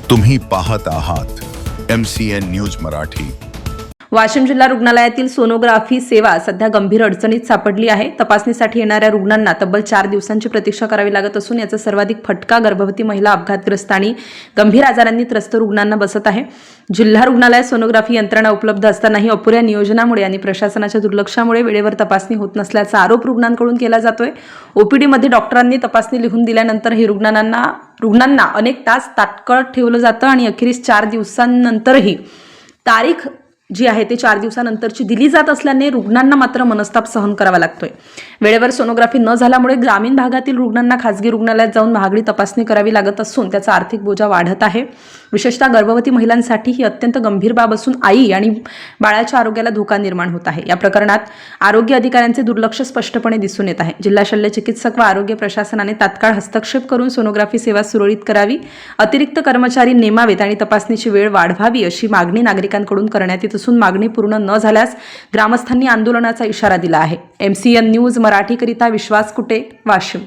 तुम्ही पाहत आहात MCN न्यूज मराठी। वाशिम जिल्हा रुग्णालयातील सोनोग्राफी सेवा सध्या गंभीर अडचणीत सापडली आहे। तपासणीसाठी येणाऱ्या रुग्णांना तब्बल 4 दिवसांची प्रतीक्षा करावी लागत असून याचा सर्वाधिक फटका गर्भवती महिला, अपघातग्रस्त आणि गंभीर आजारांनी त्रस्त रुग्णांना बसत आहे। जिल्हा रुग्णालयात सोनोग्राफी यंत्रणा उपलब्ध असतानाही अपुऱ्या नियोजनामुळे आणि प्रशासनाच्या दुर्लक्षामुळे वेळेवर तपासणी होत नसल्याचा आरोप रुग्णांकडून केला जातोय। OPD मध्ये डॉक्टरांनी तपासणी लिहून दिल्यानंतरही रुग्णांना अनेक तास ताटकळत ठेवलं जातं आणि अखेरीस 4 दिवसांनंतरही तारीख जी आहे ते 4 दिवसानंतरची दिली जात असल्याने रुग्णांना मात्र मनस्ताप सहन करावा लागतोय। वेळेवर सोनोग्राफी न झाल्यामुळे ग्रामीण भागातील रुग्णांना खासगी रुग्णालयात जाऊन महागडी तपासणी करावी लागत असून त्याचा आर्थिक बोजा वाढत आहे। विशेषतः गर्भवती महिलांसाठी ही अत्यंत गंभीर बाब असून आई आणि बाळाच्या आरोग्याला धोका निर्माण होत आहे। या प्रकरणात आरोग्य अधिकाऱ्यांचे दुर्लक्ष स्पष्टपणे दिसून येत आहे। जिल्हा शल्य चिकित्सक व आरोग्य प्रशासनाने तात्काळ हस्तक्षेप करून सोनोग्राफी सेवा सुरळीत करावी, अतिरिक्त कर्मचारी नेमावेत आणि तपासणीची वेळ वाढवावी अशी मागणी नागरिकांकडून करण्यात येत असून मागणी पूर्ण न झाल्यास ग्रामस्थांनी आंदोलनाचा इशारा दिला आहे। MCN न्यूज मराठीकरिता विश्वास कुटे, वाशिम।